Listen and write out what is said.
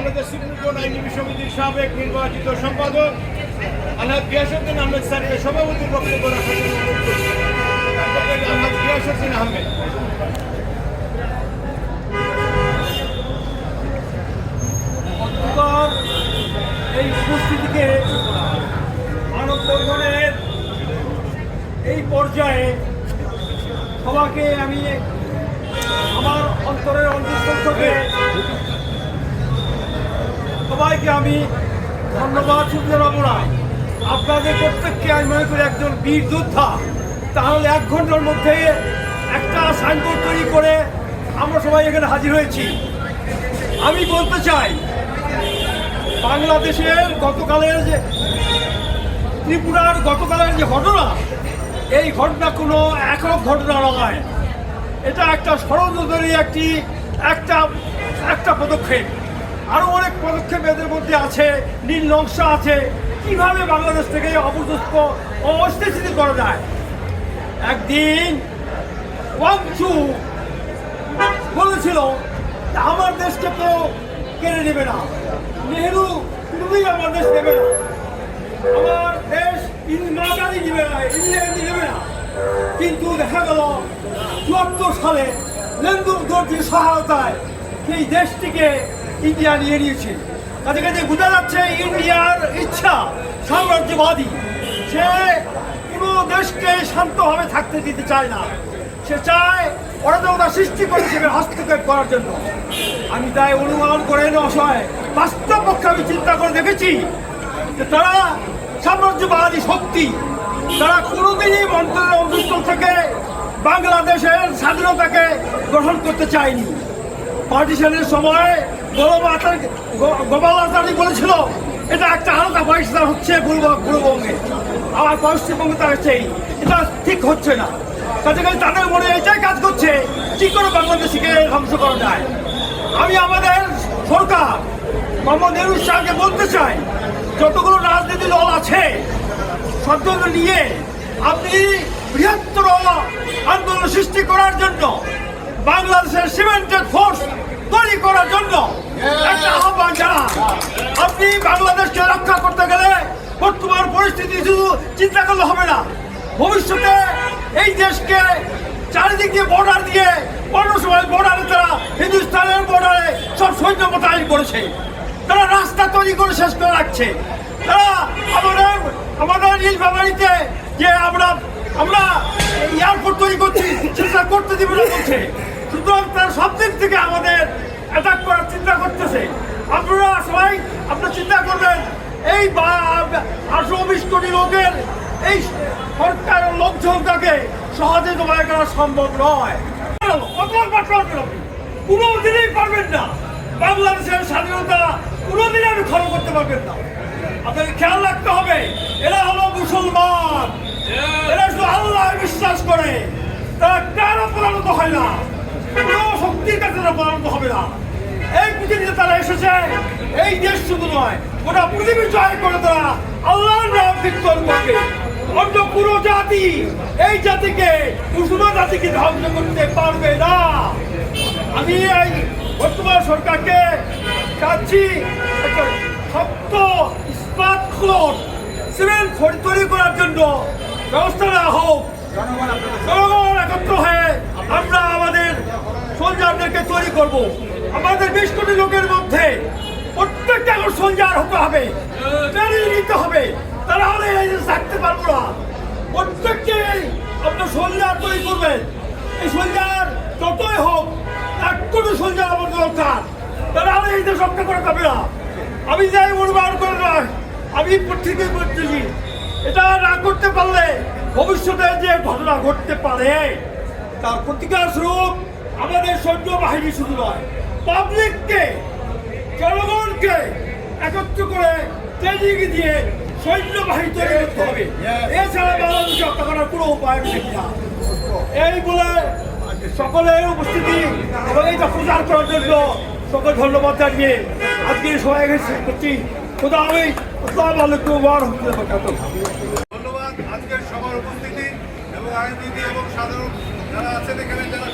Bangladesh supreme court আইনজীবী সমিতির সাবেক নির্বাচিত সম্পাদক আলহাজ গিয়াসউদ্দিন আহমেদ স্যারকে সভাপতির বক্তব্য রাখার জন্য অনুরোধ করছি। আলহাজ গিয়াসউদ্দিন আহমেদ। এই উপস্থিতিকে মানববন্ধনের এই পর্যায়ে সবাইকে আমি আমার অন্তরের অন্তঃস্থল থেকে সবাইকে আমি ধন্যবাদ জানাবো না। আপনাদের প্রত্যেককে আমি মনে করি একজন বীর যোদ্ধা। তাহলে 1 ঘন্টার মধ্যে একটা সাইনবোর্ড তৈরি করে আমরা সবাই এখানে হাজির হয়েছি। আমি বলতে চাই, বাংলাদেশের গতকালের যে ত্রিপুরার গতকালের যে ঘটনা, এই ঘটনা কোনো একক ঘটনা নয়। এটা একটা ষড়যন্ত্রেরই একটা পদক্ষেপ। আরও অনেক পদক্ষেপ এদের মধ্যে আছে, নীল নকশা আছে, কীভাবে বাংলাদেশ থেকে অস্থিতিশীল করা যায়। একদিন ওয়াংচু বলেছিল আমার দেশকে কেউ কেড়ে নেবে না, নেহেরু তুমি আমার দেশ নেবে না, আমার দেশ ইন্দিরাগান্ধী নেবে না, ইন্দিরাগান্ধী নেবে না। কিন্তু দেখা গেল 74 সালে লেন্দুর দর্জির সহায়তায় সেই দেশটিকে ইন্ডিয়া নিয়ে নিয়েছে। কাজে কাজে বোঝা যাচ্ছে ইন্ডিয়ার ইচ্ছা সাম্রাজ্যবাদী। সে কোনো দেশকে শান্তভাবে থাকতে দিতে চায় না, সে চায় অরাজকতা সৃষ্টি করে সেখানে হস্তক্ষেপ করার জন্য। আমি তাই অনুমান করে নয়, বাস্তব পক্ষে আমি চিন্তা করে দেখেছি যে তারা সাম্রাজ্যবাদী শক্তি, তারা কোনোদিনই মন্ত্রের অন্তঃস্থল থেকে বাংলাদেশের স্বাধীনতাকে গ্রহণ করতে চায়নি। পার্টিশনের সময় গোপাল আচার্য বলেছিল এটা একটা আলাদা পয়সা হচ্ছে পূর্ববঙ্গে, আবার পশ্চিমবঙ্গে তার হচ্ছে, এটা ঠিক হচ্ছে না। কাজে কাজে তাদের মনে এটাই কাজ করছে কি করে বাংলাদেশকে ধ্বংস করা যায়। আমি আমাদের সরকার মোহাম্মদ ইউনূস সাহেবকে বলতে চাই, যতগুলো রাজনীতি দল আছে সবগুলো নিয়ে আপনি বৃহত্তর আন্দোলন সৃষ্টি করার জন্য, বাংলাদেশের সিমেন্টেড ফোর্স তৈরি করার জন্য একটা আহ্বান জানান। আপনি বাংলাদেশকে রক্ষা করতে গেলে বর্তমান পরিস্থিতি শুধু চিন্তা করলে হবে না, ভবিষ্যতে এই দেশকে চারিদিক দিয়ে বর্ডার দিয়ে অন্য সময় বর্ডারে তারা হিন্দুস্তানের বর্ডারে সব সৈন্য মোতায়েন করেছে, তারা রাস্তা তৈরি করে শেষ করে রাখছে, তারা আমাদের নীলফামারীতে যে আমরা এয়ারপোর্ট তৈরি করছি সেটা করতে দিবে না বলছে। সুতরাং তারা সব দিক থেকে আমাদের অ্যাটাক করার চিন্তা করতেছে। আপনারা সবাই চিন্তা করবেন, এই 819 কোটি লোকের এই সরকারের লোকজনটাকে সহজে জমায় করা সম্ভব নয়। কোনোদিনই পারবেন না, বাংলাদেশের স্বাধীনতা কোনোদিন আমি ক্ষমা করতে পারবেন না। আপনাকে খেয়াল রাখতে হবে, এরা হলো মুসলমান, এরা শুধু আল্লাহ বিশ্বাস করে, তারা কারো পরিণত হয় না, কোনো শক্তির কাছে তারা পরিণত হবে না। এই পৃথিবীতে তারা এসেছে, এই দেশ শুধু নয় গোটা পৃথিবী জয় করে তারা আল্লাহর নাম কীর্তন করবে। অন্য কোনো জাতি এই জাতিকে, মুসলমান জাতিকে ধ্বংস করতে পারবে না। আমি এই বর্তমান সরকারকে চাচ্ছি একটা শক্ত ইস্পাত খোলস সিমেন্ট তৈরি করার জন্য ব্যবস্থা নেওয়া হোক। জনগণ একত্র হয়ে আমরা আমাদের সোলজারদেরকে তৈরি করব। আমাদের 20 কোটি লোকের মধ্যে প্রত্যেকটা সোলজার হতে হবে, ট্রেনিং নিতে হবে, তারা হলে এই থাকতে পারবো না। প্রত্যেককে আপনার সোলজার তৈরি করবেন। এই সোলজার যতই হোক 1 কোটি সোলজার আমাদের দরকার, তারা হলে এই দেশ রক্ষা করা যাবে না। আমি যাই অনুমান করে নয়, আমি প্রত্যেকে বলতেছি, এটা না করতে পারলে ভবিষ্যতে যে ঘটনা ঘটতে পারে তার প্রতিকার স্বরূপ আমাদের সৈন্য বাহিনী শুধু নয়, পাবলিককে, জনগণকে একত্র করে ট্রেনিং দিয়ে সৈন্য বাহিনী তৈরি করতে হবে। এছাড়া বাংলাদেশকে হত্যা করার কোনো উপায় দেখি না। এই বলে সকলের উপস্থিতি এবং এইটা প্রচার করার জন্য সকল ধন্যবাদ জানিয়ে আজকে সবাই করছি। আসসালামু আলাইকুম ওয়া রাহমাতুল্লাহি। ধন্যবাদ আজকের সবার উপস্থিতি এবং আইনজীবী এবং সাধারণ যারা আছেন এখানে যারা